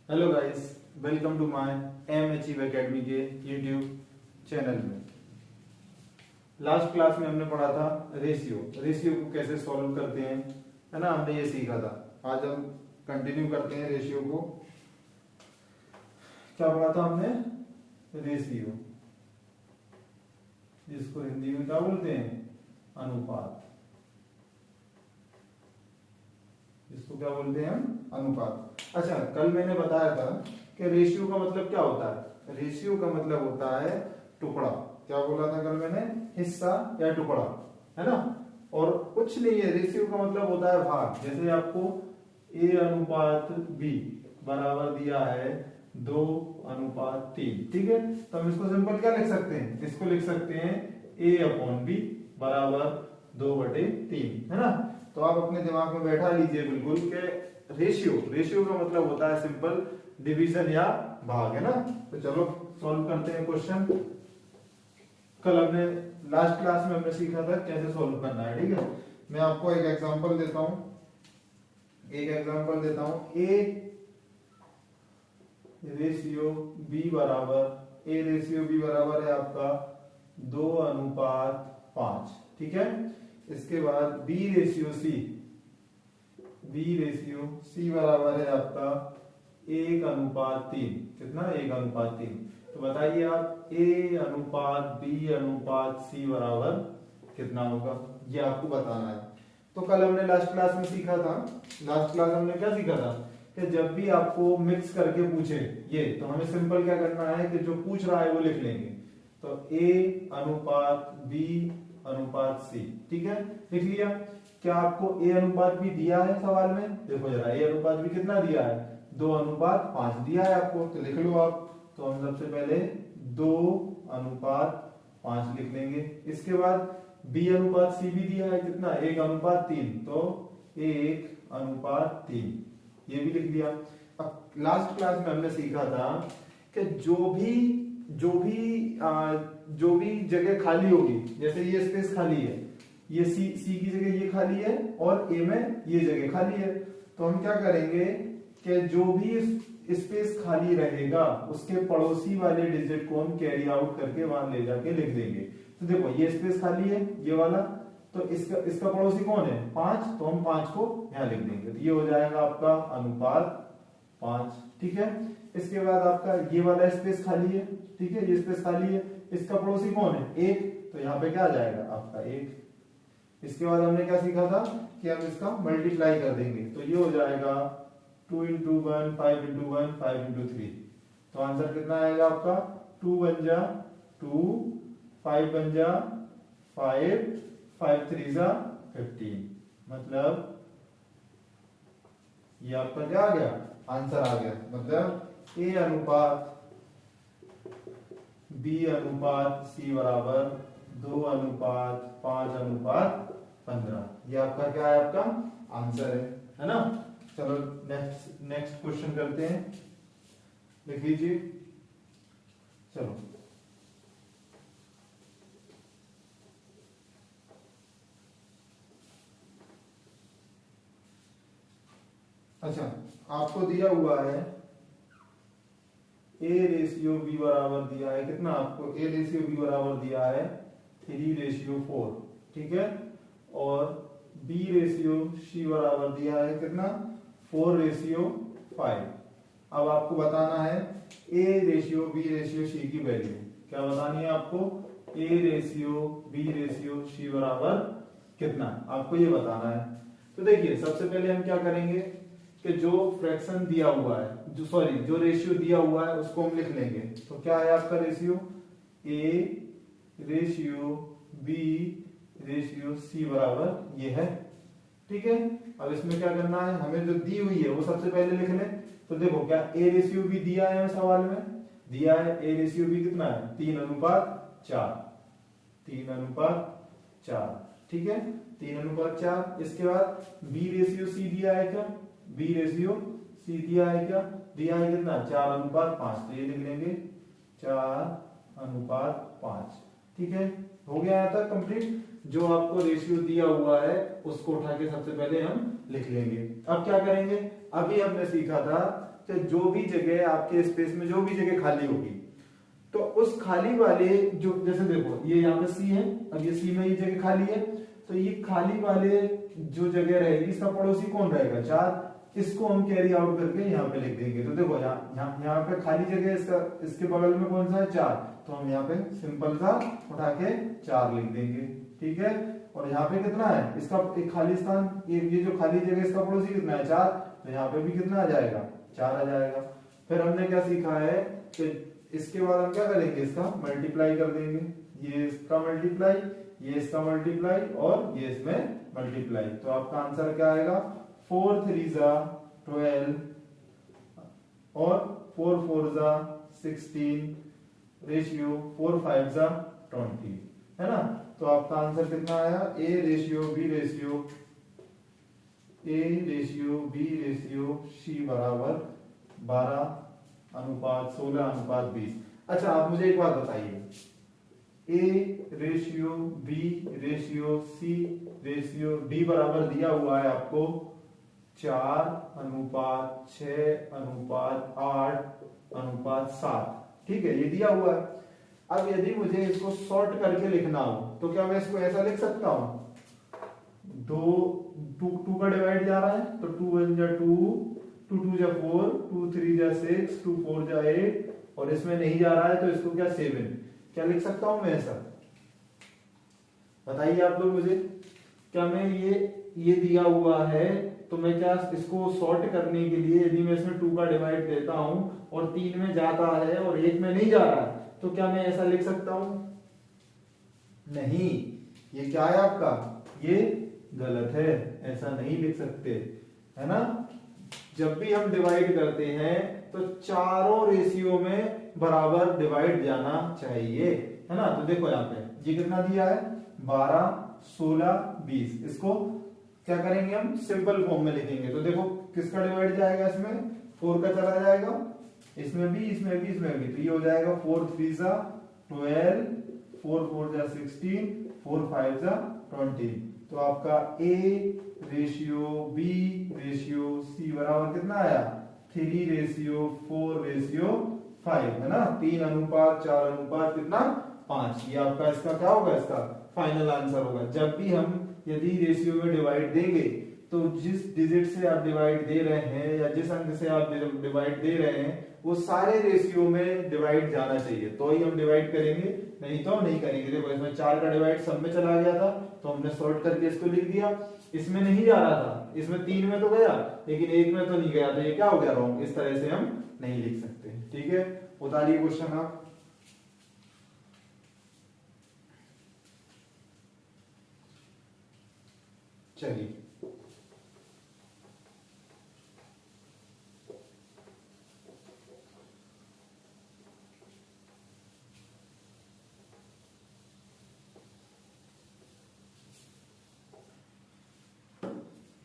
Hello guys, welcome to my M Achieve Academy के YouTube channel में। Last class में हमने पढ़ा था रेशियो को कैसे सॉल्व करते हैं, है ना। हमने ये सीखा था। आज हम कंटिन्यू करते हैं रेशियो को। क्या पढ़ा था हमने? रेशियो, जिसको हिंदी में क्या बोलते हैं? अनुपात। इसको क्या बोलते हैं हम? अनुपात। अच्छा, कल मैंने बताया था कि रेशियो का मतलब क्या होता है। रेशियो का मतलब होता है टुकड़ा। क्या बोला था कल मैंने? हिस्सा या टुकड़ा, है ना। और कुछ नहीं है, रेशियो का मतलब होता है भाग। जैसे आपको A अनुपात B बराबर दिया है 2:3, ठीक है। तो हम इसको सिंपल क्या लिख सकते हैं? इसको लिख सकते हैं A/B बराबर 2/3, है ना। तो आप अपने दिमाग में बैठा लीजिए बिल्कुल कि रेशियो का मतलब होता है सिंपल डिवीजन या भाग, है ना। तो चलो सॉल्व करते हैं क्वेश्चन। कल हमने लास्ट क्लास में हमने सीखा था कैसे सॉल्व करना है, ठीक है। मैं आपको एक एग्जांपल देता हूं A रेशियो B बराबर है आपका 2:5, ठीक है। इसके बाद B रेशियो C बराबर है आपका 1:3। कितना? 1:3। तो बताइए आप A/B/C बराबर कितना होगा, ये आपको बताना है। तो कल हमने लास्ट क्लास में सीखा था। लास्ट क्लास हमने क्या सीखा था कि जब भी आपको मिक्स करके पूछे ये, तो हमें सिंपल क्या करना है कि जो पूछ रहा है वो लिख लेंगे। तो A/B/C, ठीक है, लिख लिया। क्या आपको A/B दिया है सवाल में? देखो जरा, A/B कितना दिया है? 2:5 दिया है आपको, तो लिख लो आप। तो हम सबसे पहले 2:5 लिख लेंगे। इसके बाद B/C भी दिया है कितना? 1:3, तो 1:3 ये भी लिख दिया। अब लास्ट क्लास में हमने सीखा था कि जो भी जगह खाली होगी, जैसे ये स्पेस खाली है, ये सी की जगह ये खाली है और ए में ये जगह खाली है, तो हम क्या करेंगे कि जो भी स्पेस खाली रहेगा उसके पड़ोसी वाले डिजिट को हम कैरी आउट करके वहां ले जाके लिख देंगे। तो देखो ये स्पेस खाली है, ये वाला, तो इसका पड़ोसी कौन है? 5, तो हम 5 को यहां लिख देंगे। तो ये हो जाएगा आपका अनुपात 5, ठीक है। इसके बाद आपका ये वाला स्पेस खाली है, ठीक है, ये स्पेस खाली है, इसका पड़ोसी कौन है? 1, तो यहाँ पे क्या आ जाएगा आपका 1। इसके बाद हमने क्या सीखा था कि हम इसका मल्टीप्लाई कर देंगे, तो ये हो जाएगा 2 × 1 5 × 1 5 × 3। तो आंसर कितना आएगा आपका? 2 बन जा 2, 5 बन जा 5, 5 3 जा 15। मतलब ये आपका क्या आ गया? आंसर आ गया। मतलब A/B/C बराबर 2:5:15। ये आपका क्या है? आपका आंसर है ना। चलो नेक्स्ट क्वेश्चन करते हैं, लिख लीजिए। चलो अच्छा, आपको दिया हुआ है A/B बराबर दिया है कितना? आपको A/B बराबर दिया है 3:4, ठीक है। और B/C बराबर दिया है कितना? 4:5। अब आपको बताना है A/B/C की वैल्यू। क्या बतानी है आपको? A/B/C बराबर कितना, आपको ये बताना है। तो देखिए, सबसे पहले हम क्या करेंगे कि जो फ्रैक्शन दिया हुआ है, जो रेशियो दिया हुआ है उसको हम लिख लेंगे। तो क्या है आपका रेशियो? A/B/C बराबर ये है, ठीक है। अब इसमें क्या करना है, हमें जो दी हुई है वो सबसे पहले लिख लें। तो देखो, क्या A/B दिया है सवाल में? दिया है। A/B कितना है? 3:4, 3:4, ठीक है, 3:4। इसके बाद B/C दिया है क्या? B/C दिया है क्या? दिया है कितना? 4:5। तो ये लिख लेंगे 4:5, ठीक है। हो गया यहाँ तक कंप्लीट। जो आपको रेशियो दिया हुआ है उसको उठा के सबसे पहले हम लिख लेंगे। अब क्या करेंगे? अभी हमने सीखा था कि जो भी जगह आपके स्पेस में जो भी जगह खाली होगी, तो उस खाली वाले जो, जैसे देखो ये यहाँ पे सी है, अब ये सी में ये जगह खाली है, तो ये खाली वाले जो जगह रहेगी इसका पड़ोसी कौन रहेगा, 4, इसको हम कैरी आउट करके यहाँ पे लिख देंगे। तो देखो यहाँ पे खाली जगह इसका, इसके बगल में कौन सा है, 4, तो हम यहाँ पे सिंपल सा उठा के 4 लिख देंगे, ठीक है। और यहाँ पे कितना है इसका एक खाली स्थान, ये जो खाली जगह इसका पड़ोसी कितना है, 4, तो यहाँ पे भी कितना आ जाएगा, 4 आ जाएगा। फिर हमने क्या सीखा है कि इसके बाद हम क्या करेंगे, इसका मल्टीप्लाई कर देंगे, ये इसका मल्टीप्लाई, ये इसका मल्टीप्लाई और ये इसमें मल्टीप्लाई, तो आपका आंसर क्या आएगा, 4 3 12 और 4 4 16 रेशियो 4 5 20, है ना। तो आपका आंसर कितना आया, A ratio B ratio C बराबर 12:16:20। अच्छा आप मुझे एक बात बताइए, A ratio B ratio C ratio D बराबर दिया हुआ है आपको 4:6:8:7, ठीक है, ये दिया हुआ है। अब यदि मुझे इसको सॉर्ट करके लिखना हो तो क्या मैं इसको ऐसा लिख सकता हूं, 2 का डिवाइड जा रहा है तो 2 1 जा 2, 2 2 जा 4, 2 3 जा 6, 2 4 जा 8, और इसमें नहीं जा रहा है तो इसको क्या 7, क्या लिख सकता हूं मैं ऐसा, बताइए आप लोग मुझे। क्या मैं ये दिया हुआ है तो मैं क्या इसको सॉर्ट करने के लिए यदि मैं इसमें 2 का डिवाइड देता हूं और 3 में जाता है और 1 में नहीं जा रहा है तो क्या मैं ऐसा लिख सकता हूं, नहीं, ये क्या है आपका, ये गलत है, ऐसा नहीं लिख सकते, है ना। जब भी हम डिवाइड करते हैं तो चारों रेशियो में बराबर डिवाइड जाना चाहिए, है ना। तो देखो यहाँ पे ये कितना दिया है, 12 16 20, इसको क्या करेंगे हम सिंपल फॉर्म में लिखेंगे। तो देखो किसका डिवाइड जाएगा, इसमें 4 का चला जाएगा, इसमें भी, इसमें भी, इसमें भी, तो ये हो जाएगा 4 3 12, 4 4 16, 4 5 20। तो आपका A ratio B ratio C बराबर कितना आया, 3 रेशियो 4 रेशियो 5, है ना, 3:4 कितना 5। ये आपका इसका क्या होगा, इसका फाइनल आंसर होगा। जब भी हम यदि रेशियो में डिवाइड देंगे तो जिस डिजिट से आप डिवाइड दे रहे हैं या जिस अंक से आप डिवाइड दे रहे हैं वो सारे रेशियो में डिवाइड जाना चाहिए, तो ही हम डिवाइड करेंगे, नहीं तो नहीं करेंगे। देखो इसमें 4 का डिवाइड सब में चला गया था तो हमने सॉर्ट करके इसको लिख दिया, इसमें नहीं जा रहा था, इसमें 3 में तो गया लेकिन 1 में तो नहीं गया, तो ये क्या हो गया, रॉन्ग। इस तरह से हम नहीं लिख सकते, ठीक है। उतारिए क्वेश्चन आप। चलिए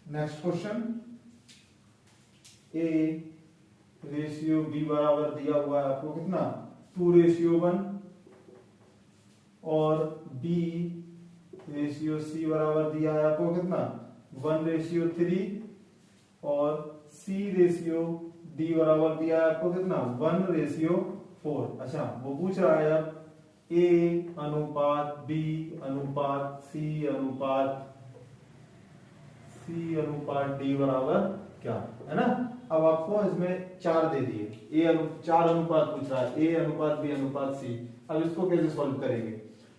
next question, A ratio B बराबर दिया हुआ है आपको कितना, 2 रेशियो 1, और बी रेशियो सी बराबर दिया है आपको कितना, 1 रेशियो 3, और सी रेशियो डी बराबर दिया है आपको कितना, 1 रेशियो 4। अच्छा वो पूछ रहा है अब ए अनुपात बी अनुपात सी अनुपात डी बराबर क्या, है ना। अब आपको इसमें 4 दे दिए, 4 अनुपात पूछ रहा है, ए अनुपात बी अनुपात सी। अब इसको कैसे सॉल्व करेंगे,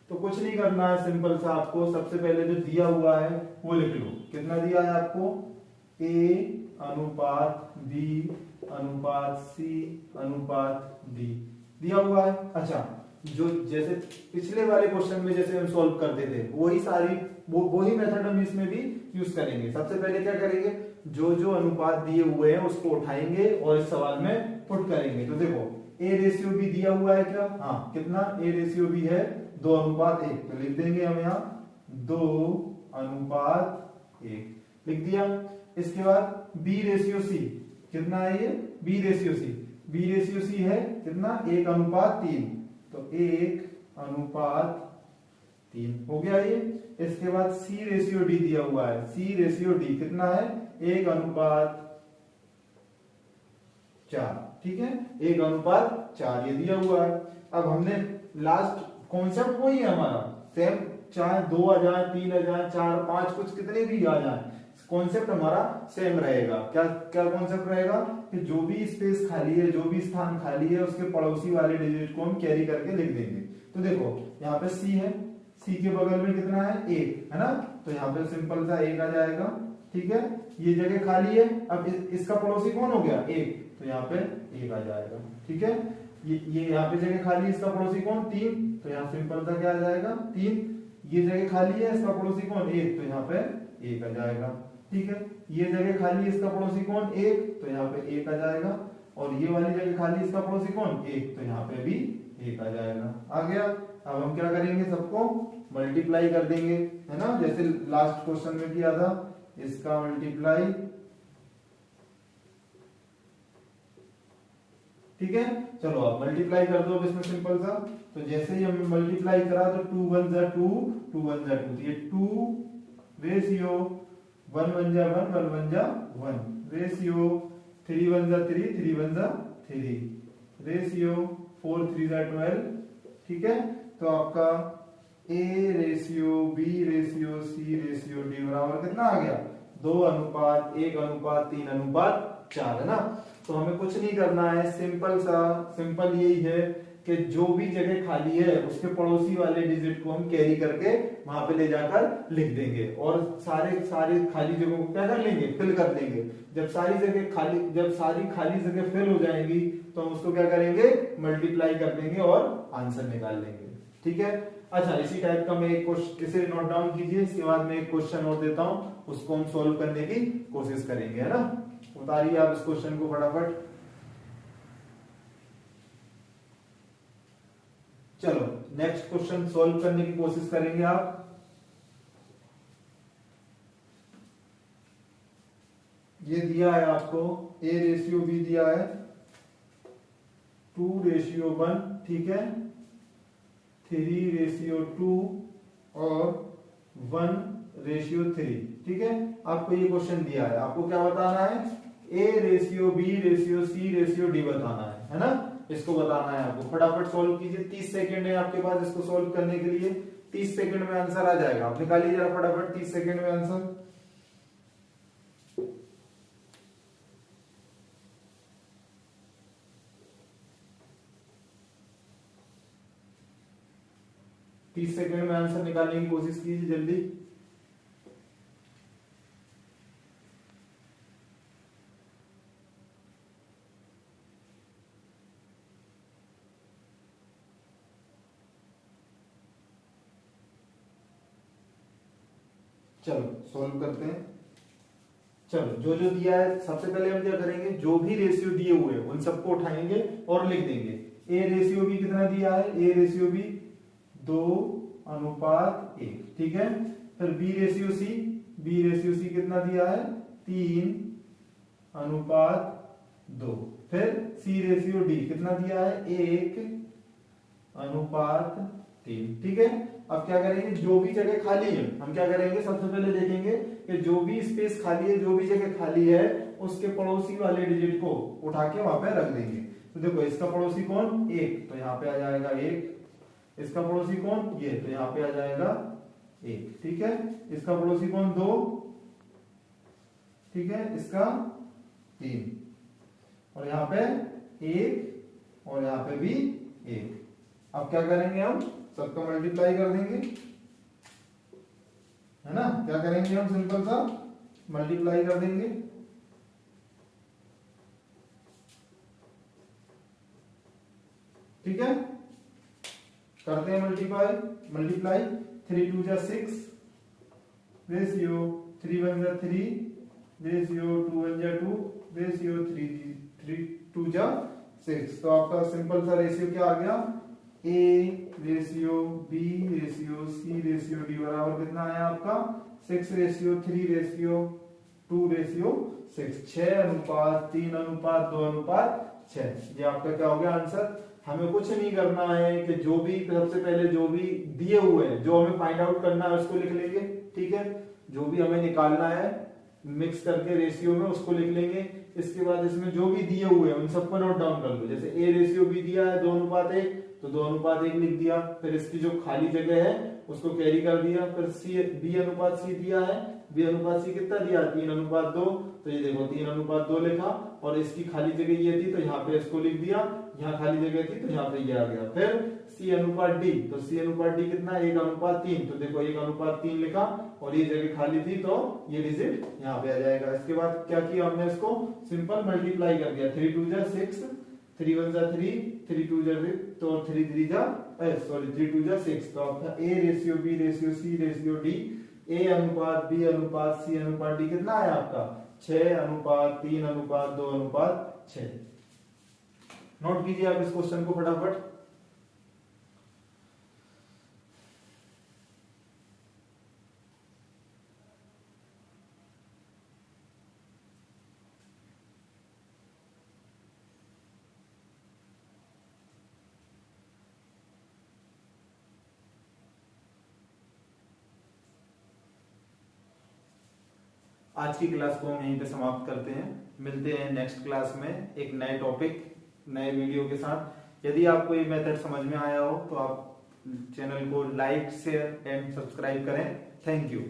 तो कुछ नहीं करना है, सिंपल सा आपको सबसे पहले जो दिया हुआ है वो लिख लो। कितना दिया है आपको, ए अनुपात बी अनुपात सी अनुपात डी दिया हुआ है। अच्छा जो जैसे पिछले वाले क्वेश्चन में जैसे हम सॉल्व करते थे वही सारी वही मेथड हम इसमें भी यूज करेंगे। सबसे पहले क्या करेंगे, जो जो अनुपात दिए हुए हैं उसको उठाएंगे और इस सवाल में पुट करेंगे। तो देखो ए रेशियो बी दिया हुआ है क्या, हाँ कितना, ए रेशियो बी है 2:1, तो लिख देंगे हम यहाँ 2:1 लिख दिया। इसके बाद बी रेशियो सी कितना है, ये बी रेशियो सी है कितना, 1:3, तो 1:3 हो गया ये। इसके बाद सी रेशियो डी दिया हुआ है, सी रेशियो डी कितना है, 1:3 4, ठीक है, 1:4 ये दिया हुआ है। अब हमने लास्ट कॉन्सेप्ट वही है हमारा सेम, चाहे 2 आ जाए, 3 आ जाए, 4, 5 कुछ कितने भी आ जाए, कॉन्सेप्ट हमारा सेम रहेगा। क्या क्या कॉन्सेप्ट रहेगा कि जो भी स्पेस खाली है, जो भी स्थान खाली है, उसके पड़ोसी वाले डिजिट को हम कैरी करके लिख देंगे। तो देखो यहाँ पे सी है, सी के बगल में कितना है 1 है ना, तो यहाँ पे सिंपल सा 1 आ जाएगा, ठीक है। ये जगह खाली है, अब इसका पड़ोसी कौन हो गया 1, तो यहाँ पे 1 आ जाएगा, ठीक है। ये यहाँ पे जगह खाली है, इसका पड़ोसी कौन 3, तो यहाँ सिंपल सा क्या आ जाएगा 3। ये जगह खाली है, इसका पड़ोसी कौन 1, तो यहाँ पे 1 आ जाएगा, ठीक है। ये जगह खाली है, इसका पड़ोसी कौन 1, तो यहाँ पे 1 आ जाएगा। और ये वाली जगह खाली, इसका पड़ोसी कौन 1, तो यहाँ पे भी 1 आ जाएगा। आ गया। अब हम क्या करेंगे, सबको मल्टीप्लाई कर देंगे, है ना, जैसे लास्ट क्वेश्चन में किया था, इसका मल्टीप्लाई, ठीक है। चलो आप मल्टीप्लाई कर दो अब इसमें सिंपल सा। तो जैसे ही हम मल्टीप्लाई करा तो 2 1 जा 2, 2 1 जा 2, ये 2 रेशियो 1 1 जा 1, 1 1 जा 1 रेशियो 3 1 जा 3, 3 1 जा 3 रेशियो 4 3 जा 12, ठीक है। तो आपका A ratio B ratio C ratio D बराबर कितना आ गया 2:1:3:4 है ना। तो हमें कुछ नहीं करना है, सिंपल यही है कि जो भी जगह खाली है उसके पड़ोसी वाले डिजिट को हम कैरी करके वहां पे ले जाकर लिख देंगे और सारे खाली जगहों को क्या कर लेंगे, फिल कर देंगे। जब सारी खाली जगह फिल हो जाएंगी तो हम उसको क्या करेंगे, मल्टीप्लाई कर देंगे और आंसर निकाल लेंगे, ठीक है। अच्छा, इसी टाइप का मैं एक क्वेश्चन, इसे नोट डाउन कीजिए, इसके बाद मैं एक क्वेश्चन और देता हूं, उसको हम सोल्व करने की कोशिश करेंगे, है ना। उतारिए आप इस क्वेश्चन को फटाफट। चलो नेक्स्ट क्वेश्चन सोल्व करने की कोशिश करेंगे आप। ये दिया है आपको A रेशियो B दिया है 2:1, ठीक है, 3:2 और 1:3, ठीक है। आपको ये क्वेश्चन दिया है, आपको क्या बताना है, A ratio B ratio C ratio D बताना है ना। इसको बताना है आपको, फटाफट सोल्व कीजिए, 30 सेकंड है आपके पास इसको सोल्व करने के लिए। 30 सेकंड में आंसर आ जाएगा, आप निकालिए जरा फटाफट 30 सेकंड में आंसर। तीस सेकंड में आंसर निकालने की कोशिश कीजिए जल्दी। चलो सॉल्व करते हैं। चलो जो जो दिया है सबसे पहले हम क्या करेंगे, जो भी रेशियो दिए हुए हैं उन सबको उठाएंगे और लिख देंगे। A रेशियो B कितना दिया है, A रेशियो B 2:1, ठीक है। फिर B रेशियो C कितना दिया है 3:2। फिर C रेशियो D कितना दिया है 1:3, ठीक है। अब क्या करेंगे, जो भी जगह खाली है हम क्या करेंगे, सबसे पहले देखेंगे कि जो भी स्पेस खाली है, जो भी जगह खाली है, उसके पड़ोसी वाले डिजिट को उठा के वहां पे रख देंगे। तो देखो इसका पड़ोसी कौन 1, तो यहाँ पे आ जाएगा 1। इसका पड़ोसी कौन ये, तो यहाँ पे आ जाएगा 1, ठीक है। इसका पड़ोसी कौन 2, ठीक है। इसका 3 और यहाँ पे 1 और यहाँ पे भी 1। अब क्या करेंगे, हम सबका मल्टीप्लाई कर देंगे, है ना। क्या करेंगे हम, सिंपल सा मल्टीप्लाई कर देंगे, ठीक है। करते हैं मल्टीप्लाई 3 2 जा 6 रेशियो 3 1 जा 3 रेशियो 2 1 जा 2 रेशियो 3 2 जा 6। तो आपका सिंपल सा रेशियो क्या आ गया, A ratio B ratio C ratio D बराबर कितना आया आपका 6:3:2:6, 6:3:2:6। ये आपका क्या हो गया आंसर। हमें कुछ नहीं करना है कि जो भी सबसे पहले जो भी दिए हुए हैं, जो हमें फाइंड आउट करना है उसको लिख लेंगे, ठीक है। जो भी हमें निकालना है मिक्स करके रेशियो में उसको लिख लेंगे। इसके बाद इसमें जो भी दिए हुए हैं उन सबको नोट डाउन कर लो। जैसे ए रेशियो बी दिया है 2:1 तो 2:1 लिख दिया। फिर इसकी जो खाली जगह है उसको कैरी कर दिया। फिर सी B/C दिया है, B/C कितना दिया 3:2 तो ये देखो 3:2 लिखा। और इसकी खाली जगह ये थी तो यहाँ पे इसको लिख दिया, यहाँ खाली जगह थी तो यहाँ पे ये आ गया। फिर C/D तो C/D कितना 1:3 तो देखो 1:3 लिखा और ये जगह खाली थी तो ये डिजिट यहाँ पे आ जाएगा। इसके बाद क्या किया हमने, इसको सिंपल मल्टीप्लाई कर दिया। 3 2 जा 6, 3 1 जा 3, 3 2 जा 6 तो 3 3 जा 3 2 जा 6 तो आपका A ratio B ratio C ratio D A/B/C/D कितना है आपका 6:3:2:6। नोट कीजिए आप इस क्वेश्चन को फटाफट। आज की क्लास को हम यहीं पे समाप्त करते हैं। मिलते हैं नेक्स्ट क्लास में एक नए टॉपिक नए वीडियो के साथ। यदि आपको ये मेथड समझ में आया हो तो आप चैनल को लाइक शेयर एंड सब्सक्राइब करें। Thank you.